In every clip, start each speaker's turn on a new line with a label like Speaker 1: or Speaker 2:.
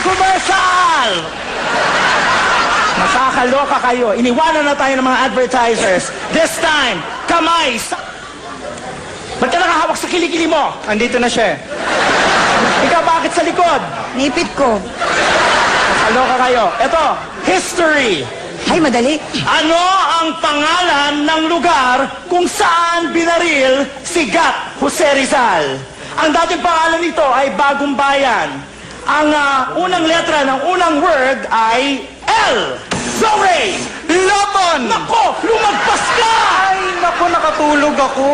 Speaker 1: commercial! Nakakaloka kayo. Iniwanan na tayo ng mga advertisers. This time, kamay sa... Ba't ka nakahawak sa kilikili mo?
Speaker 2: Andito na siya.
Speaker 1: Ikaw bakit sa likod?
Speaker 3: Nipit ko.
Speaker 1: Nakakaloka kayo. Ito, history.
Speaker 3: Ay, madali.
Speaker 1: Ano ang pangalan ng lugar kung saan binaril si Gat Jose Rizal? Ang dating pangalan nito ay Bagong Bayan. Ang unang letra ng unang word ay L. Go, Ray!
Speaker 2: Laban!
Speaker 1: Nako, lumagpas ka!
Speaker 2: Ay, naku, nakatulog ako.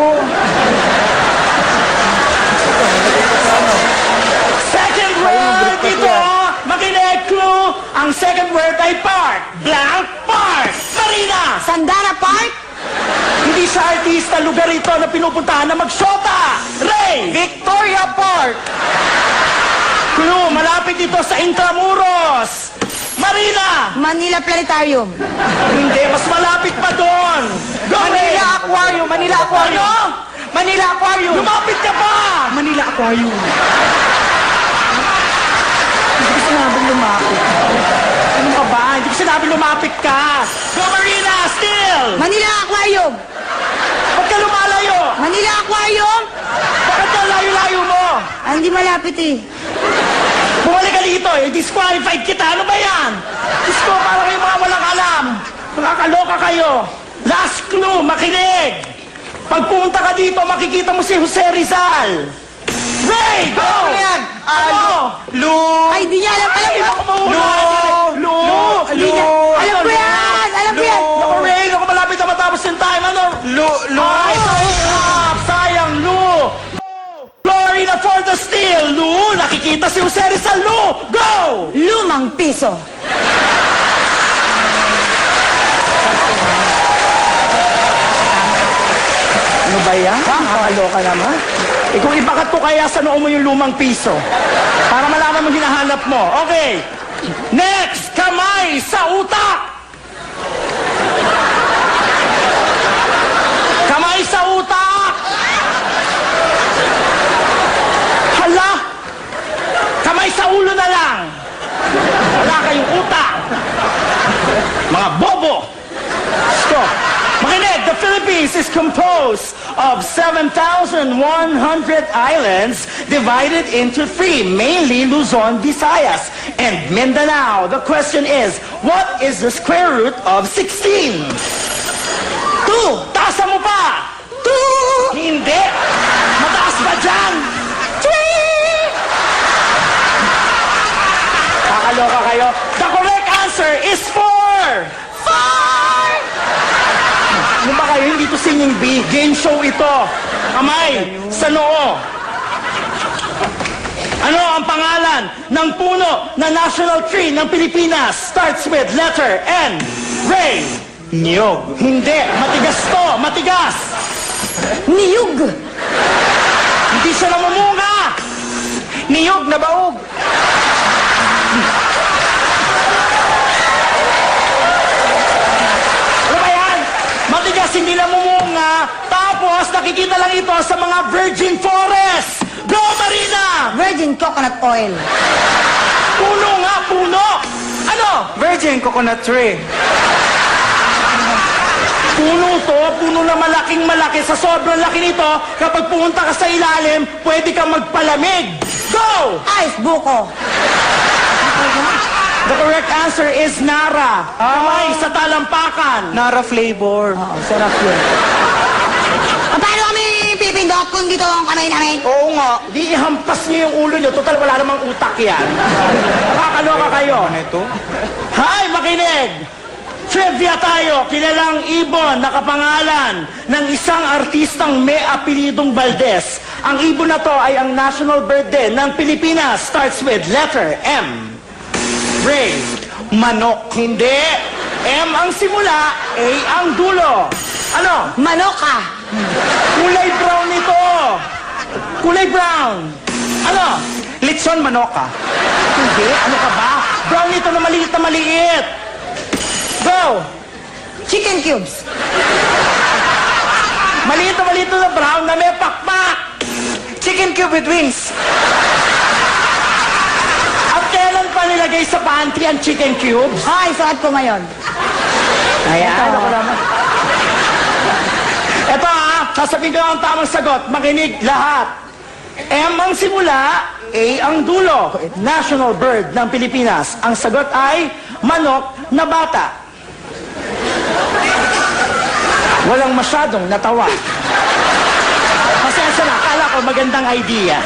Speaker 1: Second word ito, makinig clue. Ang second word ay park. Blank park. Marina!
Speaker 3: Sandara Park?
Speaker 1: Hindi siya artista, lugar ito na pinupuntahan na magshota. Ray!
Speaker 2: Victoria Park!
Speaker 1: Clue, malapit ito sa Intramuros. Marina!
Speaker 3: Manila Planetarium.
Speaker 1: Hindi, mas malapit pa doon. Go, Ray!
Speaker 2: Manila Aquarium! Manila Aquarium!
Speaker 1: Ano?
Speaker 2: Manila Aquarium!
Speaker 1: Lumapit ka pa!
Speaker 2: Manila Aquarium!
Speaker 1: Hindi ko sinabing lumapit. Ano ka ba? Hindi ko sinabing lumapit ka. Go, Marina! Still!
Speaker 3: Manila Aquarium.
Speaker 1: Ba't ka lumalayo?
Speaker 3: Manila Aquarium?
Speaker 1: Bakit ka layo-layo mo?
Speaker 3: Ay, hindi malapit eh.
Speaker 1: Bumalik ka dito eh. Disqualified kita. Ano ba yan? Diyos ko, para kayo mga walang alam. Nakakaloka kayo. Last clue, makinig. Pag pumunta ka dito, makikita mo si Jose Rizal. Ray, go!
Speaker 2: Ano yan?
Speaker 1: Ano?
Speaker 2: Lu!
Speaker 3: Ay, di niya alam. Alam
Speaker 1: Ay,
Speaker 3: ko.
Speaker 1: ako mahula.
Speaker 2: Lu!
Speaker 3: Hindi niya. Alam ko yan. Alam ko yan.
Speaker 1: Naku, Ray, ako malapit na matapos yung time. Ano?
Speaker 2: Lu!
Speaker 1: Ay, sayang, sayang, Lu. Florida for the steal, Lu. Nakikita si Jose Rizal, Lu. Go!
Speaker 3: Lumang piso.
Speaker 1: Ano ba yan? Nakakaloka naman. Eh kung ibakat ko kaya sa noo mo yung lumang piso. Para malaman mo hinahanap mo. Okay. Next, kamay sa utak. Kamay sa utak. Hala. Kamay sa ulo na lang. Wala kayong utak. Mga bobo. Stop. Makinig, the Philippines is composed of 7,100 islands divided into three, mainly Luzon, Visayas, and Mindanao. The question is, what is the square root of 16? 2. Taasa mo pa. 2. Hindi. Mataas pa dyan. 3. Kakaloka kayo. The correct answer is 4. Ano ba kayo? Hindi to singing bee. Game show ito. Kamay sa noo. Ano ang pangalan ng puno na national tree ng Pilipinas? Starts with letter N. Ray.
Speaker 2: Niyog.
Speaker 1: Hindi. Matigas to. Matigas.
Speaker 3: Niyug.
Speaker 1: Hindi siya namumunga.
Speaker 2: Niyog na baog.
Speaker 1: Ano ba yan? Matigas, hindi namumunga. Tapos, nakikita lang ito sa mga virgin forest. Go, Marina!
Speaker 3: Virgin coconut oil.
Speaker 1: Puno nga, puno. Ano?
Speaker 2: Virgin coconut tree.
Speaker 1: Puno to, puno na malaking malaki. Sa sobrang laki nito, kapag pumunta ka sa ilalim, pwede kang magpalamig. Go!
Speaker 3: Ice buko.
Speaker 1: The correct answer is Nara. Kamay sa talampakan.
Speaker 2: Nara flavor.
Speaker 3: Oo, sarap yun. Paano kami pipindot kung dito ang kamay namin?
Speaker 1: Oo nga, di ihampas niyo yung ulo niyo. Total, wala namang utak yan. Nakakaloka kayo.
Speaker 2: Ano ito?
Speaker 1: Hay, makinig! Trivia tayo, kilalang ibon na kapangalan ng isang artistang may apelidong Valdez. Ang ibon na to ay ang national bird din ng Pilipinas. Starts with letter M. Ray.
Speaker 2: Manok.
Speaker 1: Hindi. M ang simula, A ang dulo. Ano?
Speaker 3: Manoka.
Speaker 1: Kulay brown ito. Kulay brown. Ano?
Speaker 2: Litson manoka.
Speaker 1: Hindi. Ano ka ba? Brown ito na maliit na maliit. Go!
Speaker 3: Chicken cubes.
Speaker 1: Maliit na brown na may pakpak.
Speaker 2: Chicken cube with wings.
Speaker 1: At kailan pa nilagay pantry ang chicken cubes?
Speaker 3: Ay, suot ko ngayon.
Speaker 1: Ayan. Ako naman. Ito sasabihin ko ang tamang sagot. Makinig lahat. M ang simula, A ang dulo. National bird ng Pilipinas. Ang sagot ay manok na bata. Walang masyadong natawa. Pasensya na, akala ko magandang idea.